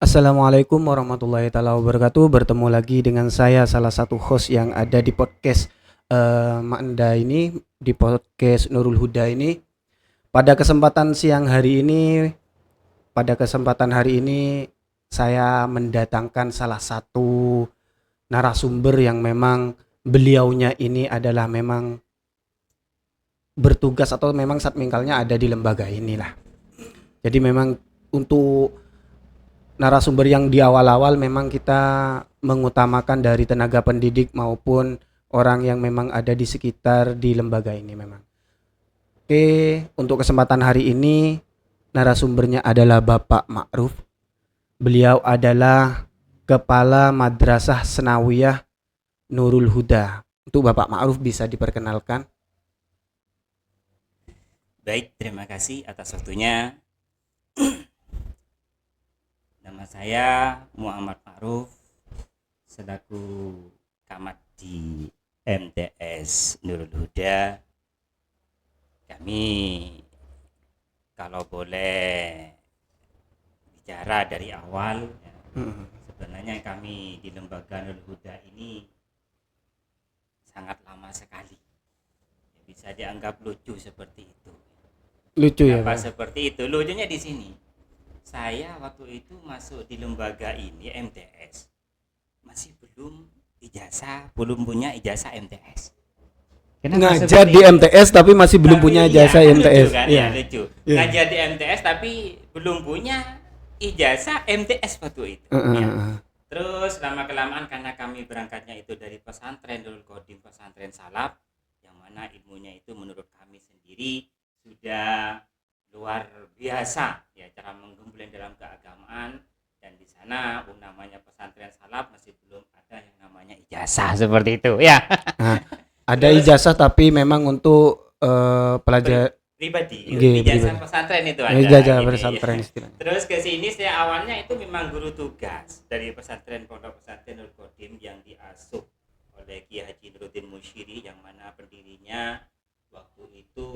Assalamualaikum warahmatullahi taala wabarakatuh. Bertemu lagi dengan saya salah satu host yang ada di podcast Manda ini, di podcast Nurul Huda ini. Pada kesempatan siang hari ini, pada kesempatan hari ini saya mendatangkan salah satu narasumber yang memang beliaunya ini adalah memang bertugas atau memang satmingkalnya ada di lembaga inilah. Jadi memang untuk narasumber yang di awal-awal memang kita mengutamakan dari tenaga pendidik maupun orang yang memang ada di sekitar di lembaga ini memang. Oke, untuk kesempatan hari ini narasumbernya adalah Bapak Ma'ruf. Beliau adalah Kepala Madrasah Senawiyah Nurul Huda. Untuk Bapak Ma'ruf bisa diperkenalkan. Baik, terima kasih atas waktunya. Nama saya Muhammad Ma'ruf, selaku camat di MTS Nurul Huda. Kami kalau boleh bicara dari awal, sebenarnya kami di lembaga Nurul Huda ini sangat lama sekali. Bisa dianggap lucu seperti itu. Lucu ya, Kenapa Pak? seperti itu? Lucunya di sini. Saya waktu itu masuk di lembaga ini MTS masih belum punya ijazah MTS. Ngajar di MTS tapi masih belum punya ijazah MTS. Lucu kan? Iya. Lucu. Iya. Ngajar di MTS tapi belum punya ijazah MTS waktu itu. Ya. Terus lama kelamaan karena kami berangkatnya itu dari pesantren Nurul Qadim, pesantren salaf, yang mana ilmunya itu menurut kami sendiri sudah luar biasa ya, cara menggembulin dalam keagamaan, dan di sana namanya pesantren salaf masih belum ada yang namanya ijazah seperti itu ya. Ada Terus, ijazah tapi memang untuk pelajar pribadi, G, ijazah pribadi. pesantren itu ada Ijazah gitu, pesantren ya. istilahnya. Terus ke sini saya awalnya itu memang guru tugas dari pesantren Pondok Pesantren Nurul Qadim yang diasuh oleh Kiai Haji Nuruddin Musyiri, yang mana pendirinya waktu itu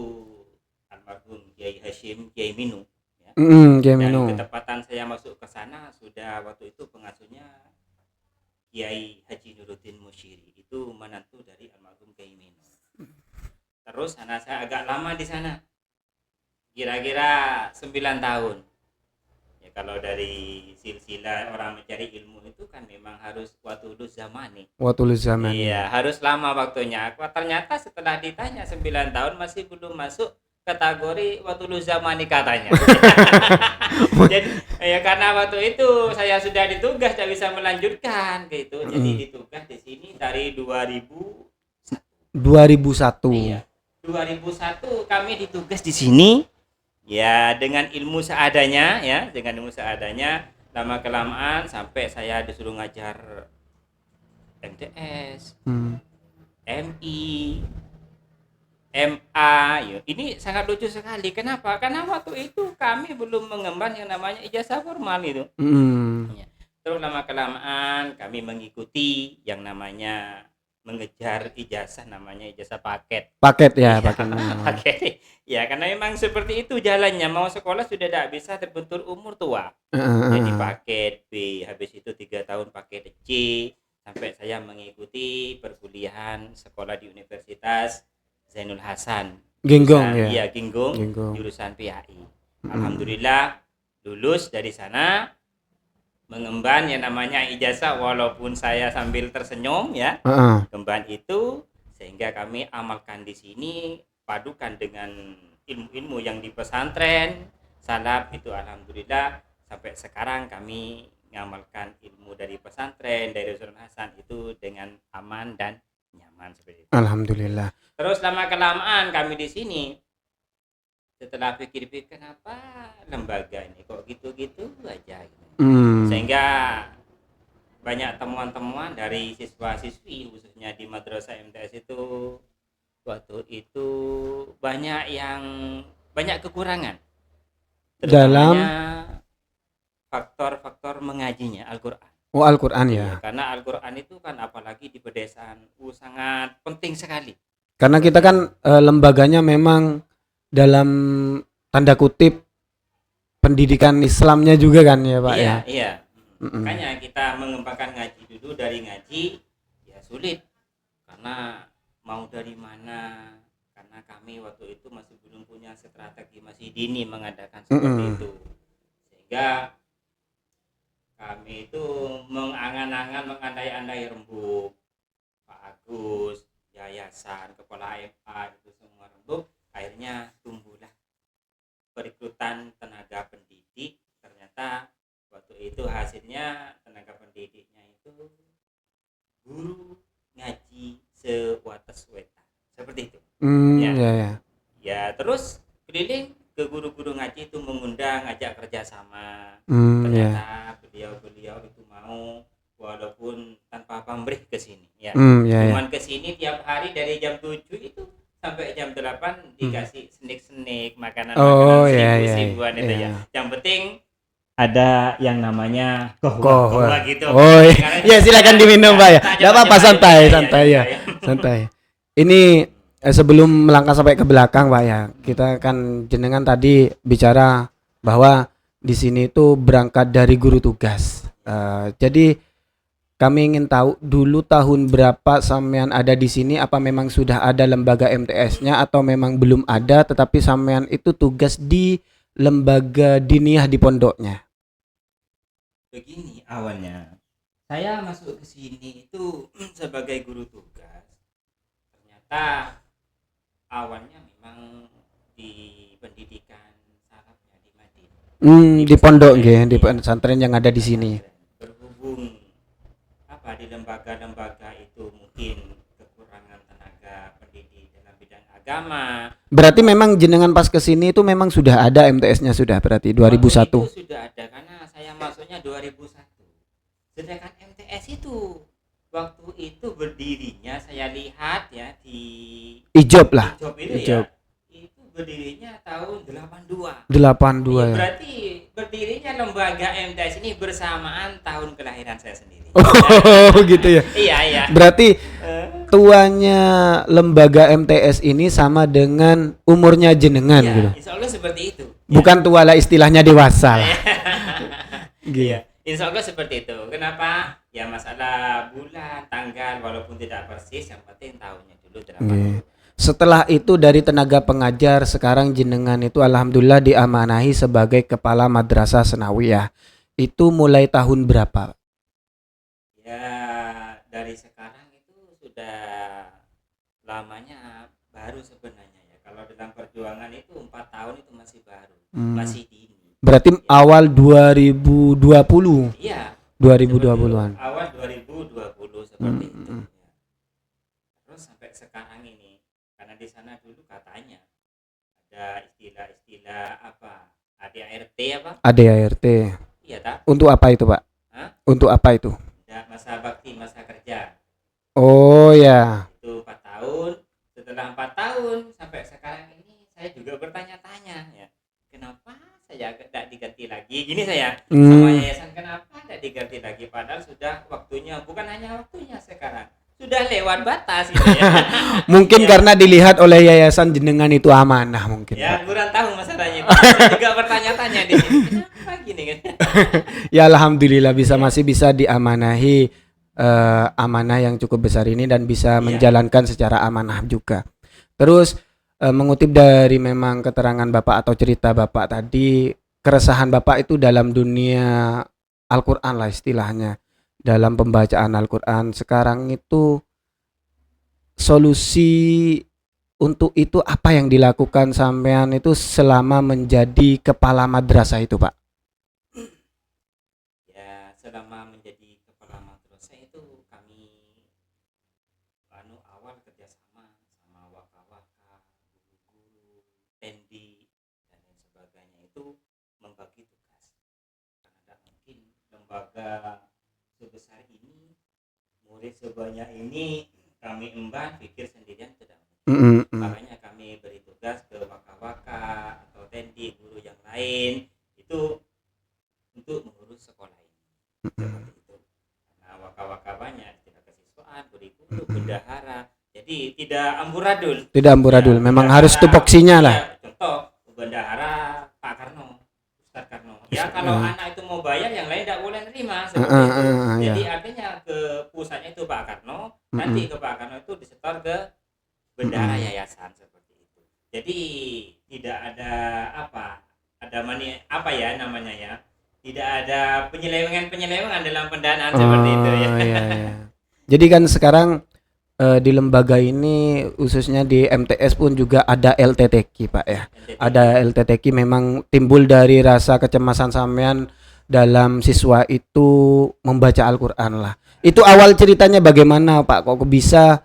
almarhum Kiai Hashim Kiai Minu ya. Dan ketepatan saya masuk ke sana sudah waktu itu pengasuhnya Kiai Haji Nuruddin Musyiri, itu menantu dari almarhum Kiai Minu. Terus anak saya agak lama di sana, kira-kira 9 tahun ya. Kalau dari silsilah orang mencari ilmu itu kan memang harus waktu zaman nih. Iya, harus lama waktunya. Ternyata setelah ditanya 9 tahun masih belum masuk kategori waktu zamani katanya. Jadi ya karena waktu itu saya sudah ditugas tidak bisa melanjutkan gitu. Jadi ditugas di sini dari 2001. Iya. 2001 kami ditugas di sini ya, dengan ilmu seadanya ya, dengan ilmu seadanya. Lama kelamaan sampai saya disuruh ngajar MTS, MI, MA ya. Ini sangat lucu sekali. Kenapa? Karena waktu itu kami belum mengemban yang namanya ijazah formal itu. Ya. Terus lama kelamaan kami mengikuti yang namanya mengejar ijazah, namanya ijazah paket. Paket ya, Paket. Ya, karena memang seperti itu jalannya. Mau sekolah sudah tidak bisa terbentur umur tua. Jadi paket B, habis itu 3 tahun paket C, sampai saya mengikuti perkuliahan sekolah di Universitas Zainul Hasan. Genggong ya. Iya, Genggong. Jurusan PAI. Alhamdulillah lulus dari sana, mengemban yang namanya ijazah, walaupun saya sambil tersenyum ya. Kemban itu sehingga kami amalkan di sini, padukan dengan ilmu-ilmu yang di pesantren salaf itu. Alhamdulillah sampai sekarang kami mengamalkan ilmu dari pesantren dari Zainul Hasan itu dengan aman dan nyaman seperti itu. Alhamdulillah. Terus lama kelamaan kami di sini, setelah pikir-pikir kenapa lembaga ini kok gitu-gitu aja gitu. Sehingga banyak temuan-temuan dari siswa-siswi khususnya di madrasah MTS itu waktu itu banyak kekurangan dalam faktor-faktor mengajinya Al-Qur'an. Oh, Al-Qur'an ya. Karena Al-Qur'an itu kan apalagi di pedesaan sangat penting sekali. Karena kita kan lembaganya memang dalam tanda kutip pendidikan Islamnya juga kan ya, Pak Iya, ya. Iya. Makanya kita mengembangkan ngaji dulu. Dari ngaji ya sulit karena mau dari mana, karena kami waktu itu masih belum punya strategi, masih dini mengadakan seperti itu, sehingga kami itu mengangan-angan, mengandai-andai rembuk, Pak Agus, yayasan, kepala AMA itu semua rembuk. Akhirnya tumbuhlah perekrutan tenaga pendidik. Ternyata waktu itu hasilnya tenaga pendidiknya itu guru ngaji sewates wetan, seperti itu. Ya terus keliling ke guru-guru ngaji itu, mengundang, ajak kerjasama. Ternyata beliau itu mau, walaupun tanpa pamrih ke sini ya. Cuman ke sini tiap hari dari jam 7 itu sampai jam 8 dikasih snik-snik, makanan seribu-seribuan itu ya. Yang penting ada yang namanya kohwa gitu. Ya silakan diminum Pak ya. Enggak apa-apa, santai. Ini sebelum melangkah sampai ke belakang Pak ya, kita kan jenengan tadi bicara bahwa di sini itu berangkat dari guru tugas. Jadi kami ingin tahu dulu tahun berapa sampean ada di sini, apa memang sudah ada lembaga MTS-nya atau memang belum ada, tetapi sampean itu tugas di lembaga diniyah di pondoknya? Begini awalnya, saya masuk ke sini itu sebagai guru tugas. Ternyata awalnya memang di pendidikan salafnya di Madinah. Di pondok nggih, di pesantren yang ada di sini. Berhubung di lembaga-lembaga itu mungkin kekurangan tenaga pendidik dalam bidang agama. Berarti memang jenengan pas ke sini itu memang sudah ada MTS-nya sudah berarti 2001. Itu sudah ada karena saya masuknya 2001. Sedangkan MTS itu waktu itu berdirinya saya lihat ya di Ijob itu. Ya, itu berdirinya tahun 82 ya. Berarti berdirinya lembaga MTS ini bersamaan tahun kelahiran saya sendiri. Gitu ya. Iya. Berarti tuanya lembaga MTS ini sama dengan umurnya jenengan ya, gitu. Insya Allah seperti itu. Bukan tua lah, istilahnya dewasa lah. Iya. Insya Allah seperti itu. Kenapa? Ya masalah bulan, tanggal, walaupun tidak persis, yang penting tahunnya dulu berapa. Setelah itu dari tenaga pengajar, sekarang jenengan itu alhamdulillah diamanahi sebagai kepala madrasah senawiyah. Itu mulai tahun berapa? Ya dari sekarang itu sudah lamanya baru sebenarnya ya. Kalau dalam perjuangan itu 4 tahun itu masih baru, masih dini. Berarti ya. Awal 2020. Iya. 2020-an. Awal 2020 seperti itu. Ya. Terus sampai sekarang ini, karena di sana dulu katanya ada istilah apa? ADART apa? ADART. Iya tak? Untuk apa itu Pak? Hah? Untuk apa itu? Ya, masa bakti, masa kerja. Oh ya. Itu 4 tahun. Setelah 4 tahun sampai sekarang ini saya juga bertanya-tanya ya. Kenapa saya tidak diganti lagi? Gini saya sama yayasan, kenapa tidak diganti lagi? Padahal sudah waktunya, bukan hanya waktunya sekarang. Sudah lewat batas gitu ya. Mungkin ya. Karena dilihat oleh yayasan jenengan itu amanah mungkin. Ya, kurang tahu masalahnya itu. Saya juga bertanya-tanya di sini. Kenapa gini kan? Ya alhamdulillah masih bisa diamanahi amanah yang cukup besar ini dan bisa menjalankan secara amanah juga. Terus mengutip dari memang keterangan Bapak atau cerita Bapak tadi, keresahan Bapak itu dalam dunia Al-Qur'an lah istilahnya. Dalam pembacaan Al-Qur'an sekarang itu solusi untuk itu apa yang dilakukan sampean itu selama menjadi kepala madrasah itu Pak? Ya selama menjadi kepala madrasah itu kami awal kerjasama sama waka-waka, guru-guru, tendi dan lain sebagainya, itu membagi tugas. Karena tidak mungkin lembaga sebesar ini, murid sebanyak ini kami emban pikir sendirian, tidak mungkin. Makanya kami beri tugas ke waka-waka atau tendi, guru yang lain itu untuk mengurus sekolah ini. Seperti itu. Karena waka-waka banyak, tidak kesiswaan, kurikulum, bendahara. Jadi tidak amburadul. Tidak amburadul, ya, memang harus tupoksinya lah. Contoh bendahara Pak Karno, Ustaz Karno. Ya kalau anak itu mau bayar, yang lain tidak boleh nerima seperti itu. Jadi artinya ke pusatnya itu Pak Karno, nanti ke Pak Karno itu disetor ke bendahara yayasan seperti itu. Jadi tidak ada namanya ya, tidak ada penyelewengan dalam pendanaan seperti itu ya. Iya. Jadi kan sekarang di lembaga ini khususnya di MTS pun juga ada LTTQ Pak ya. Ada LTTQ, memang timbul dari rasa kecemasan sampean dalam siswa itu membaca Al-Qur'an lah. Itu awal ceritanya bagaimana Pak, kok bisa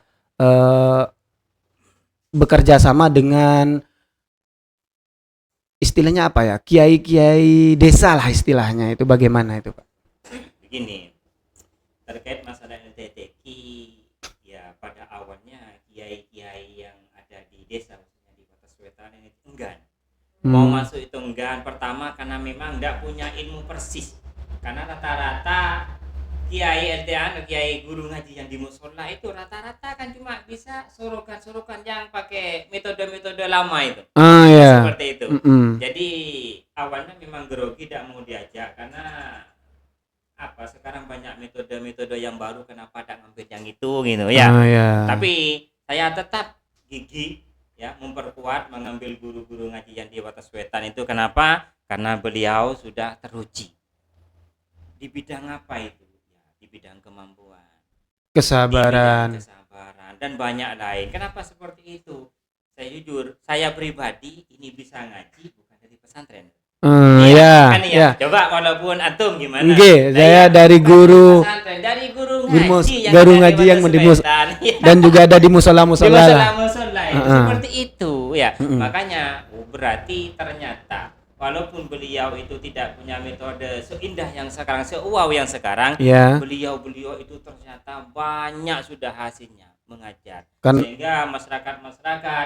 bekerja sama dengan istilahnya apa ya, kiai-kiai desa lah istilahnya, itu bagaimana itu Pak? Begini, terkait masalah LTTQ ya, pada awalnya kiai-kiai yang ada di desa khususnya di Batas Wetan ini enggan mau masuk, itu enggan. Pertama karena memang tidak punya ilmu persis, karena rata-rata kiai LTA, kiai guru ngaji yang di musola itu rata-rata kan cuma bisa sorokan yang pakai metode-metode lama itu. Seperti itu. Jadi awalnya memang grogi, tidak mau diajak karena sekarang banyak metode-metode yang baru, kenapa tidak ngambil yang itu gitu ya. Tapi saya tetap gigih ya memperkuat mengambil guru-guru ngaji yang di Batas Wetan itu. Kenapa? Karena beliau sudah teruji di bidang apa itu? Di bidang kemampuan, kesabaran, dan banyak lain. Kenapa seperti itu? Saya jujur, saya pribadi ini bisa ngaji bukan dari pesantren. Coba walaupun antum gimana? Saya dari guru ngaji yang di dan juga ada di musola-musola. Seperti itu ya. Makanya berarti ternyata walaupun beliau itu tidak punya metode seindah yang sekarang, seuau yang sekarang, beliau itu ternyata banyak sudah hasilnya mengajar, sehingga masyarakat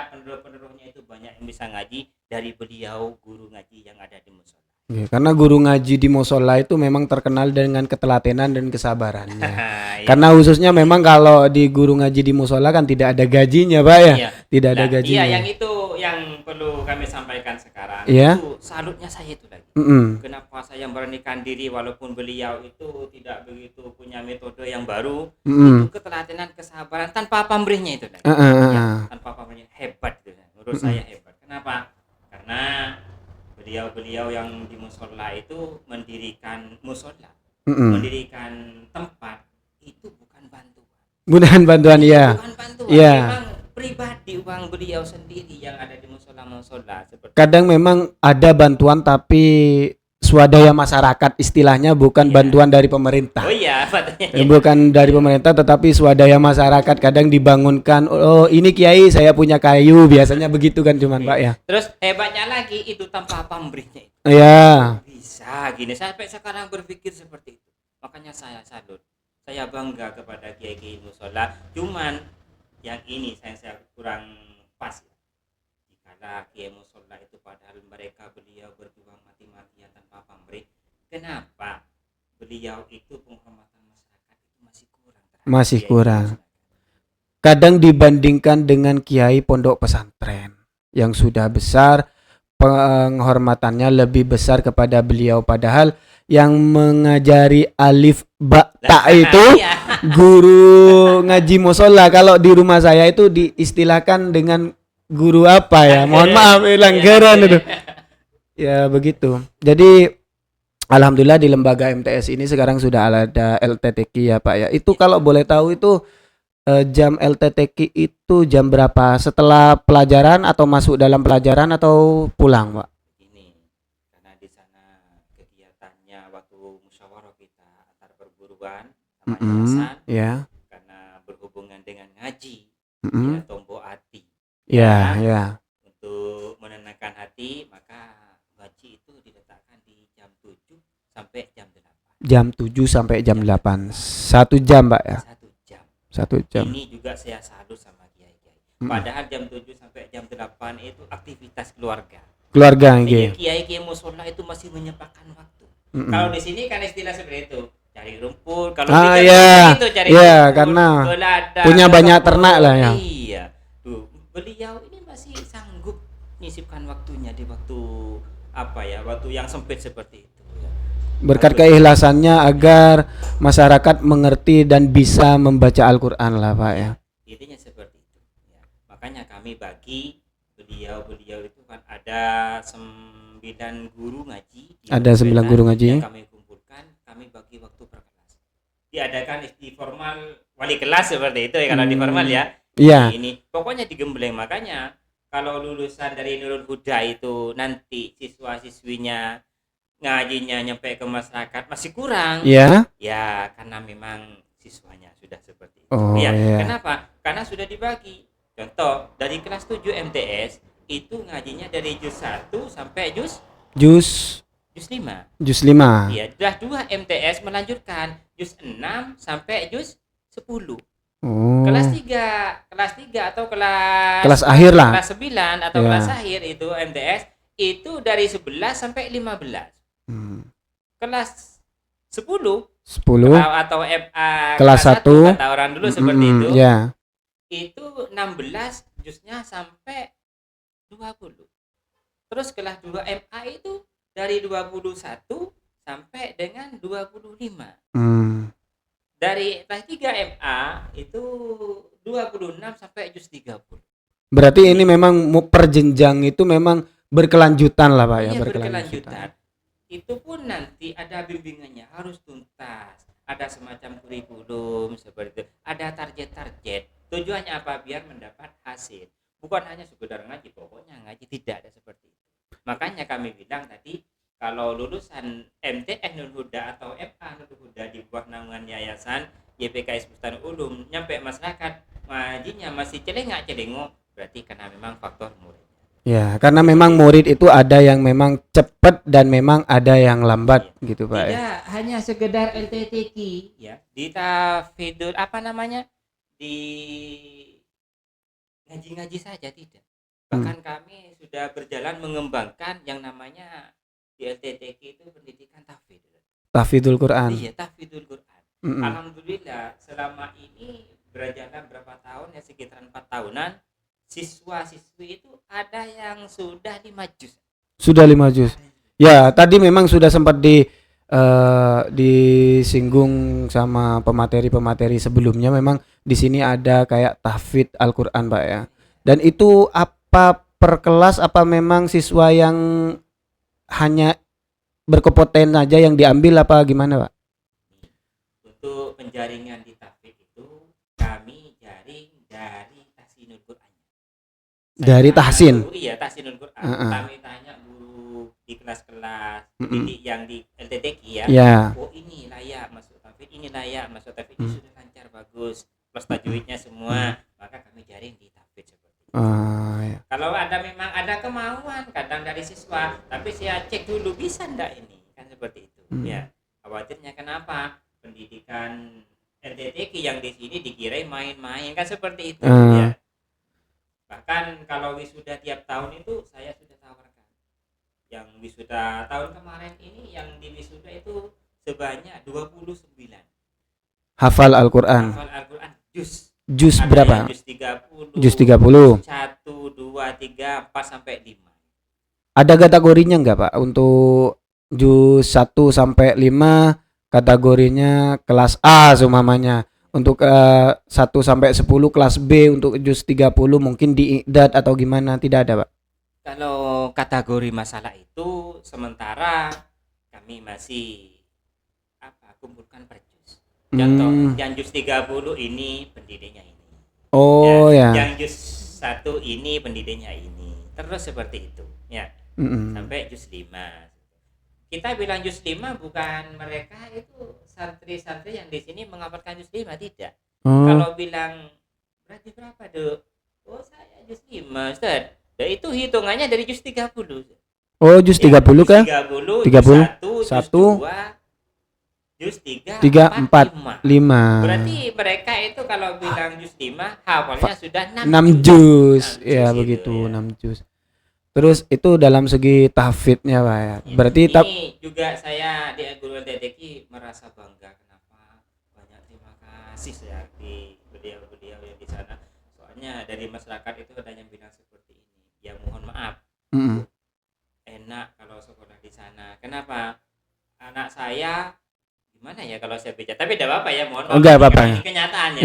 penduduk-penduduknya itu banyak yang bisa ngaji dari beliau guru ngaji yang ada di musola. Karena guru ngaji di musola itu memang terkenal dengan ketelatenan dan kesabarannya. Karena khususnya memang kalau di guru ngaji di musola kan tidak ada gajinya Pak ya. Tidak ada gajinya. Yang itu yang perlu kami sampaikan sekarang. Itu salutnya saya itu lagi. Kenapa saya memberanikan diri walaupun beliau itu tidak begitu punya metode yang baru. Itu ketelatenan, kesabaran tanpa pamrihnya itu lagi. Tanpa pamrihnya hebat itu. Menurut saya hebat. Kenapa? Karena beliau yang di musola itu mendirikan musola, mendirikan tempat itu bukan bantuan. Bukan bantuan. Memang pribadi uang beliau sendiri yang ada di musola. Kadang memang ada bantuan tapi swadaya masyarakat istilahnya, bukan bantuan dari pemerintah. Bukan dari pemerintah tetapi swadaya masyarakat, kadang dibangunkan, ini kiai saya punya kayu, biasanya begitu kan cuman Pak ya. Terus hebatnya lagi itu tanpa pamrihnya. Bisa gini, sampai sekarang berpikir seperti itu. Makanya saya salut. Saya bangga kepada kiai-kiai musola. Cuman yang ini saya kurang pas ya. Jikalau kiai musola itu padahal beliau berjuang mati-matian tanpa pamrih, kenapa beliau itu penghormatan masyarakat itu masih kurang? Kadang dibandingkan dengan kiai pondok pesantren yang sudah besar, penghormatannya lebih besar kepada beliau, padahal yang mengajari alif ba ta itu guru ngaji musola. Kalau di rumah saya itu diistilahkan dengan guru apa ya? Mohon maaf, langgaran itu. Ya begitu. Jadi alhamdulillah di lembaga MTS ini sekarang sudah ada LTTQ ya Pak ya. Itu kalau boleh tahu itu jam LTTQ itu jam berapa? Setelah pelajaran atau masuk dalam pelajaran atau pulang Pak? Ini karena di sana kegiatannya waktu musyawarah kita antar perguruan sama yayasan, karena berhubungan dengan ngaji, ya tombok hati. Untuk menenangkan hati, maka ngaji itu diletakkan di jam 7 sampai jam 8. Jam 7 sampai jam 8. 1 jam, Pak ya. 1 jam. Ini juga saya salut sama kiai-kiai. Padahal jam 7 sampai jam 8 itu aktivitas keluarga. Kiai-kiai musola itu masih menyempatkan waktu. Kalau di sini kan istilah seperti itu, cari rumput. Kalau itu cari rumput, karena belada, punya banyak ternak lah ya. Iya. Tuh, beliau ini masih sanggup menyisipkan waktunya di waktu waktu yang sempit seperti itu. Berkat keikhlasannya agar masyarakat mengerti dan bisa membaca Al-Qur'an lah Pak ya. Intinya seperti itu. Ya. Makanya kami bagi beliau itu kan ada 9 guru ngaji. Ada 9 guru ngaji. Yang kami kumpulkan, kami bagi waktu per kelas. Diadakan di formal wali kelas seperti itu ya, kalau di formal ya. Iya. Ini pokoknya digembleng. Makanya kalau lulusan dari Nurul Huda itu nanti siswa-siswinya ngajinya nyampe ke masyarakat masih kurang. Iya. Ya, karena memang siswanya sudah seperti itu. Oh, ya. Iya. Kenapa? Karena sudah dibagi. Contoh, dari kelas 7 MTS itu ngajinya dari juz 1 sampai juz 5. Juz 5. Iya, sudah 2 MTS melanjutkan juz 6 sampai juz 10. Kelas 3 atau kelas akhir lah. Kelas 9 atau kelas akhir itu MTS itu dari 11 sampai 15. Kelas 10 atau FA kelas 1 kata orang dulu seperti itu. Yeah. Itu 16 jusnya sampai 20. Terus kelas 2 MA itu dari 21 sampai dengan 25. Dari kelas 3 MA itu 26 sampai juz 30. Berarti ini memang per jenjang itu memang berkelanjutan lah Pak ya, berkelanjutan. Itu pun nanti ada bimbingannya, harus tuntas, ada semacam kurikulum seperti itu, ada target-target. Tujuannya apa? Biar mendapat hasil, bukan hanya sekedar ngaji, pokoknya ngaji, tidak ada seperti itu. Makanya kami bilang tadi, kalau lulusan MTS Nurul Huda atau FA Nurul Huda di bawah naungan yayasan YPKS Bustanul Ulum nyampe masyarakat ngajinya masih celengak-celengok, berarti karena memang faktor murid. Ya, karena memang murid itu ada yang memang cepat dan memang ada yang lambat gitu Pak. Tidak hanya sekedar LTTQ ya, di tafidul apa namanya? Di ngaji-ngaji saja tidak. Bahkan kami sudah berjalan mengembangkan yang namanya di LTTQ itu pendidikan tafidul Quran. Iya, tafidul Quran. Alhamdulillah selama ini berjalan berapa tahun ya, sekitar 4 tahunan. Siswa-siswi itu ada yang sudah 5 juz. Sudah 5 juz. Ya, tadi memang sudah sempat disinggung sama pemateri-pemateri sebelumnya, memang di sini ada kayak tahfidz Al-Qur'an, Pak ya. Dan itu apa per kelas, apa memang siswa yang hanya berkompeten aja yang diambil apa gimana, Pak? Untuk penjaringan di tahfidz itu kami jaring dari tahsinul Qur'an. Dari tahsin. Iya, tahsinul Quran. Kami tanya guru di kelas-kelas didik yang di LTTQ ya. Yeah. Oh, ini layak masuk tahfidz, ini layak masuk tahfidz, ini sudah lancar bagus. Plus tajwidnya semua, maka kami jaring di tahfidz seperti itu. Ya. Kalau memang ada kemauan kadang dari siswa, tapi saya cek dulu bisa enggak ini, kan seperti itu. Ya. Khawatirnya kenapa? Pendidikan LTTQ yang di sini dikira main-main, kan seperti itu ya. Bahkan kalau wisuda tiap tahun itu saya sudah tawarkan. Yang wisuda tahun kemarin ini yang di wisuda itu sebanyak 29. Hafal Al-Qur'an. Hafal Al-Qur'an juz berapa? Juz 30. Juz 30. 1 2 3 4 sampai 5. Ada kategorinya enggak, Pak? Untuk juz 1 sampai 5 kategorinya kelas A seumpamanya. Untuk 1 sampai 10 kelas B, untuk juz 30 mungkin di iqdad atau gimana, tidak ada Pak? Kalau kategori masalah itu sementara kami masih kumpulkan per juz. Contoh yang juz 30 ini pendidiknya ini. Oh ya. Yang juz 1 ini pendidiknya ini. Terus seperti itu ya. Sampai juz 5. Kita bilang juz 5 bukan mereka itu santri-santri yang di sini menghafalkan juz 5, tidak. Kalau bilang berarti berapa, Dok? Oh, saya juz 5, Ustaz. Dan itu hitungannya dari juz 30. Oh, juz 30 kan? 30, 1, juz 3, 4, 5. Berarti mereka itu kalau bilang juz 5, hafalnya sudah 6 juz. Ya, begitu, 6 juz. Terus itu dalam segi tahfidznya Pak ya. Berarti ini juga saya di guru LTTQ merasa bangga. Kenapa? Banyak terima kasih saya di beliau-beliau yang di sana. Soalnya dari masyarakat itu ada yang bilang seperti ini. Ya mohon maaf. Enak kalau sekolah di sana. Kenapa? anak saya gimana ya kalau saya bicara, tapi tidak apa-apa ya, mohon maaf. Enggak apa-apa. Ini kenyataannya.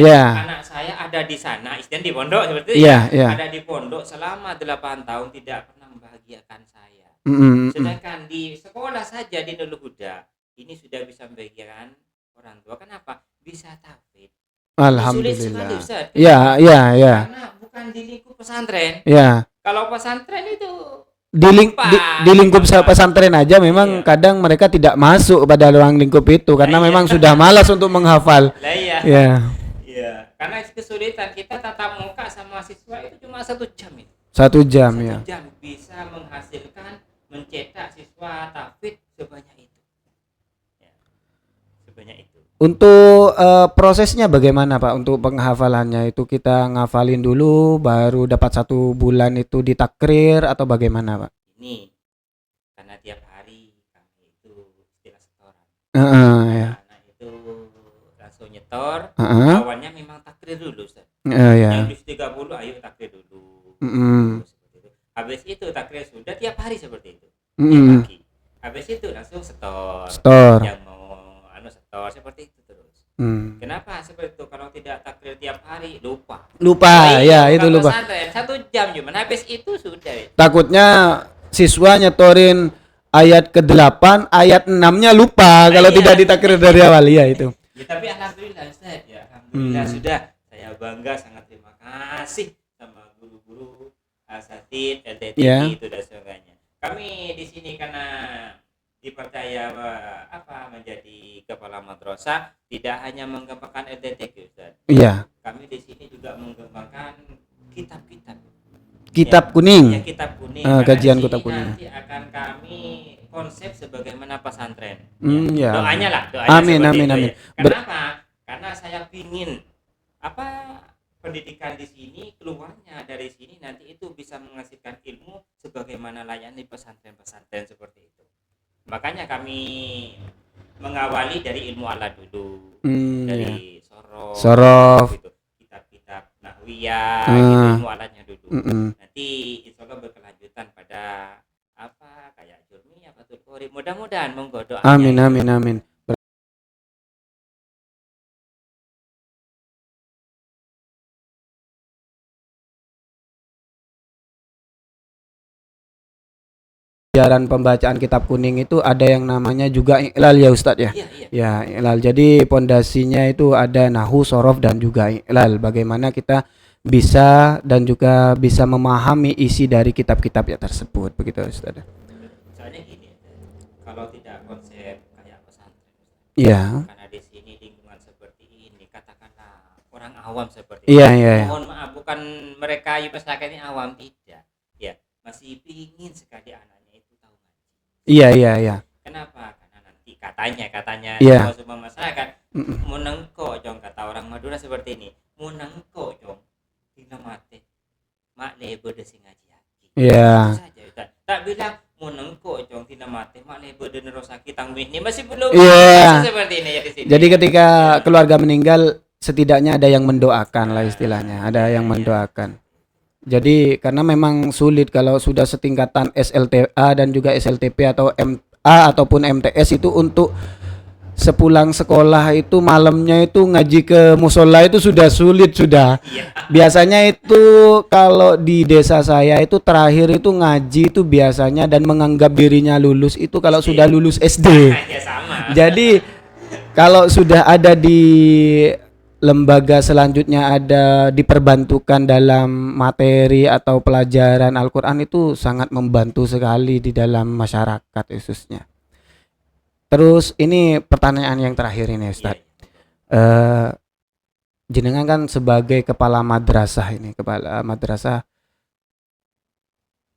Anak saya ada di sana, istilahnya di pondok seperti itu ada di pondok selama 8 tahun tidak pernah membahagiakan saya. Sedangkan di sekolah saja di Nurul Huda ini sudah bisa membahagiakan orang tua. Kenapa? Bisa tahfidz. Alhamdulillah. Sulit sekali, Ustaz. Ya. Karena bukan di lingkup pesantren. Ya. Kalau pesantren itu di lingkup pesantren aja memang kadang mereka tidak masuk pada ruang lingkup itu karena memang sudah malas untuk menghafal. Iya. Karena kesulitan kita tatap muka sama siswa itu cuma 1 jam itu. 1 jam ya. 1 jam bisa menghasilkan mencetak siswa tahfidz sebanyak itu. Ya. Sebanyak itu. Untuk prosesnya bagaimana Pak untuk penghafalannya itu kita ngafalin dulu baru dapat 1 bulan itu ditakrir atau bagaimana Pak? Ini karena tiap hari kami itu istilah setoran. Ya. Anak itu langsung nyetor. Awalnya memang takrir dulu Ustaz. Yang 30 ayo takrir dulu. Habis itu takrir sudah tiap hari seperti itu. Tiap pagi. Habis itu langsung setor. Yang mau setor seperti itu terus. Kenapa seperti itu? Kalau tidak takrir tiap hari lupa ya itu lupa. 1 jam cuma habis itu sudah. Takutnya siswa nyetorin ayat ke-8 ayat 6-nya lupa kalau tidak ditakrir dari awal ya itu. Ya, tapi alhamdulillah Ustaz ya, alhamdulillah sudah. Saya bangga, sangat terima kasih sama guru-guru asatidz LTTI itu dan sebagainya. Kami di sini karena dipercaya menjadi kepala madrasah tidak hanya mengembangkan LTTQ Ustaz. Iya. Kami di sini juga mengembangkan kitab kuning. Ya, kitab kuning. Kajian kitab kuning. Nanti akan kami konsep sebagaimana pesantren. Doanya lah, amin. Ya. Kenapa? Karena saya pingin pendidikan di sini keluarnya dari sini nanti itu bisa menghasilkan ilmu sebagaimana layaknya pesantren-pesantren seperti itu. Makanya kami mengawali dari ilmu alat dulu, dari sorof gitu, kitab-kitab nahwiyah, gitu, ilmu alatnya dulu. Nanti insya Allah berkelanjutan pada kayak jurmi, Fathul Qorib. Mudah-mudahan monggo doanya. Amin. Ajaran pembacaan kitab kuning itu ada yang namanya juga iqlal ya Ustadz ya. Ya, iqlal. Jadi pondasinya itu ada nahwu, sorof dan juga iqlal. Bagaimana kita bisa dan juga bisa memahami isi dari kitab-kitab ya tersebut begitu Ustadz. Soalnya gini, kalau tidak konsep kayak pesantren. Iya. Karena di sini lingkungan seperti ini katakanlah orang awam seperti ini. Iya. Mohon maaf bukan mereka masyarakat ini awam tidak. Ya, masih pingin sekali anak. Iya. Kenapa? Karena nanti katanya semua masyarakat munengko jong kata orang Madura seperti ini. Munengko jong dina mate mak lebo de sing ngaji. Iya. Tak bilang munengko jong dina mate mak lebo de nerosaki tangwih ini masih belum seperti ini ya di sini. Jadi ketika keluarga meninggal setidaknya ada yang mendoakan lah istilahnya, ada yang mendoakan. Jadi karena memang sulit kalau sudah setingkatan SLTA dan juga SLTP atau MA ataupun MTS itu untuk sepulang sekolah itu malamnya itu ngaji ke musola itu sudah sulit sudah. Biasanya itu kalau di desa saya itu terakhir itu ngaji itu biasanya dan menganggap dirinya lulus itu kalau sudah lulus SD. Jadi kalau sudah ada di lembaga selanjutnya ada diperbantukan dalam materi atau pelajaran Al-Quran itu sangat membantu sekali di dalam masyarakat khususnya. Terus ini pertanyaan yang terakhir ini Ustaz. Jenengan kan sebagai kepala madrasah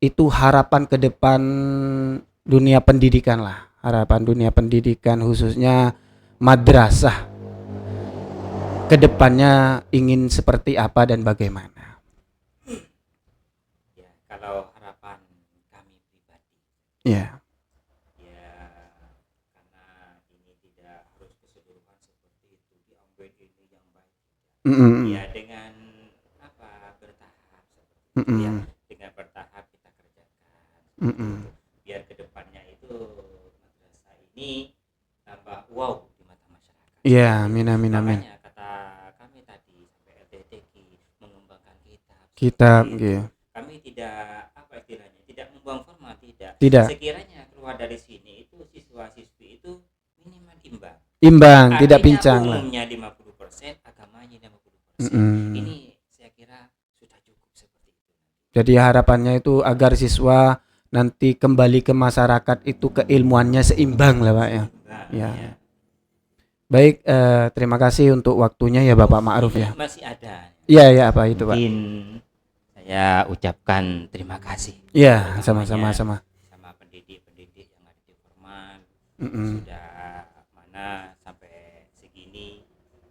itu harapan ke depan dunia pendidikan lah, harapan dunia pendidikan khususnya madrasah kedepannya ingin seperti apa dan bagaimana? Ya, kalau harapan kami pribadi. Ya, karena ini tidak harus keseluruhan seperti itu diambil ini yang baik. Ya dengan bertahap seperti itu. Ya, dengan bertahap kita kerjakan. Biar kedepannya itu madrasah ini wow di mata masyarakat. Iya, amin amin amin. Makanya kata kami tadi sampai LTTK mengembangkan Kitab, seperti gitu. itu. Kami tidak apa istilahnya, tidak membuang format, tidak. Tidak. Sekiranya keluar dari sini itu siswa-siswi itu minimal imbang. Imbang, Artinya tidak pincang lah. umumnya 50%, agamanya 50%. Mm-mm. Ini saya kira sudah cukup seperti itu. Jadi harapannya itu agar siswa nanti kembali ke masyarakat itu keilmuannya seimbang lah Pak ya. Ya. Baik, terima kasih untuk waktunya ya Bapak Ma'ruf ya. Masih ada. Iya ya, apa itu Pak? Mungkin saya ucapkan terima kasih. Iya, sama-sama sama pendidik-pendidik yang ada di formal. Sudah mana sampai segini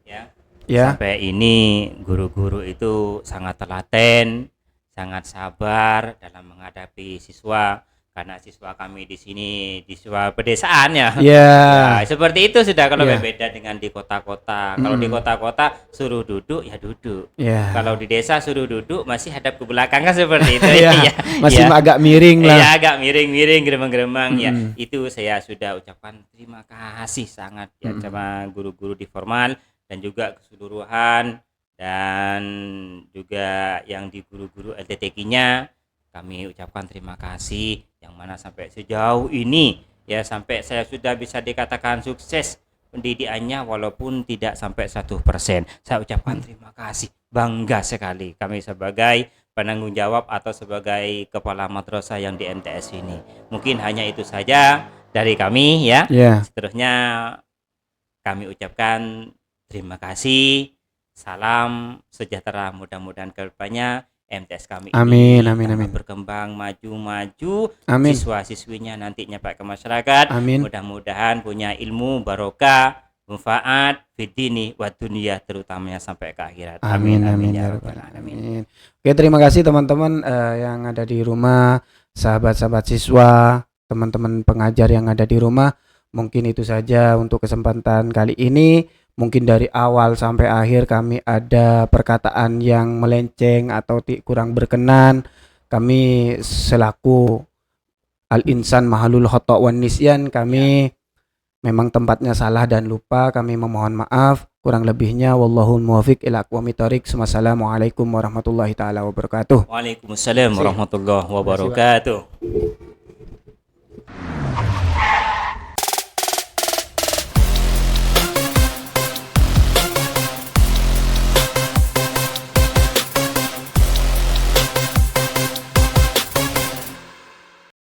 ya. Sampai ini guru-guru itu sangat telaten, sangat sabar dalam menghadapi siswa, karena siswa kami di sini di siswa pedesaan ya. Yeah. Nah, seperti itu sudah kalau berbeda dengan di kota-kota. Kalau di kota-kota suruh duduk ya duduk. Kalau di desa suruh duduk masih hadap ke belakang kan seperti itu. Masih agak miring lah. Ya agak miring-miring, geremang-geremang ya. Itu saya sudah ucapkan terima kasih sangat ya sama guru-guru di formal dan juga keseluruhan dan juga yang di guru-guru LTTK-nya. Kami ucapkan terima kasih yang mana sampai sejauh ini ya, sampai saya sudah bisa dikatakan sukses pendidikannya walaupun tidak sampai 1%. Saya ucapkan terima kasih, bangga sekali kami sebagai penanggung jawab atau sebagai kepala madrasah yang di MTS ini. Mungkin hanya itu saja dari kami ya. Seterusnya kami ucapkan terima kasih, salam sejahtera, mudah-mudahan ke depannya MTS kami amin, ini berkembang maju-maju, siswa-siswinya nantinya Pak ke masyarakat, mudah-mudahan punya ilmu barokah, manfaat fidini wa dunia, terutamanya sampai ke akhirat. Amin ya rabbal alamin. Oke, terima kasih teman-teman yang ada di rumah, sahabat-sahabat siswa, teman-teman pengajar yang ada di rumah. Mungkin itu saja untuk kesempatan kali ini. Mungkin dari awal sampai akhir kami ada perkataan yang melenceng atau kurang berkenan. Kami selaku al-insan mahalul khata' wan nisyan, kami memang tempatnya salah dan lupa. Kami memohon maaf. Kurang lebihnya wallahul muwaffiq ila aqwamit thoriq. Wassalamualaikum warahmatullahi taala wabarakatuh. Waalaikumsalam warahmatullahi wabarakatuh.